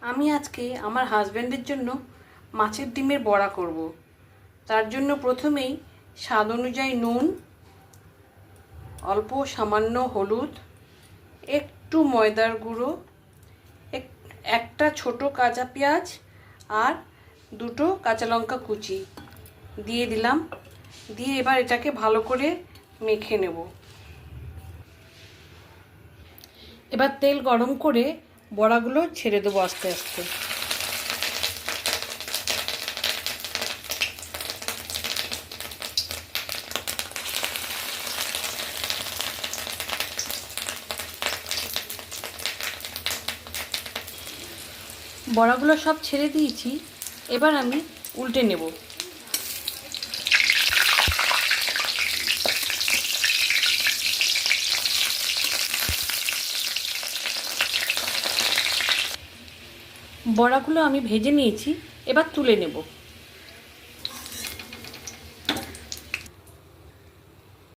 আমি আজকে আমার হাজব্যান্ডের জন্য মাছের ডিমের বড়া করব। তার জন্য প্রথমেই স্বাদ অনুযায়ী নুন, অল্প সামান্য হলুদ, একটু ময়দার গুঁড়ো, একটা ছোট কাঁচা পেঁয়াজ আর দুটো কাঁচা লঙ্কা কুচি দিয়ে দিলাম। দিয়ে এবার এটাকে ভালো করে মেখে নেব। এবার তেল গরম করে বড়াগুলো ছেড়ে দেবো আস্তে আস্তে। বড়াগুলো সব ছেড়ে দিয়েছি, এবার আমি উল্টে নেব। বড়াগুলো আমি ভেজে নিয়েছি, এবার তুলে নেব।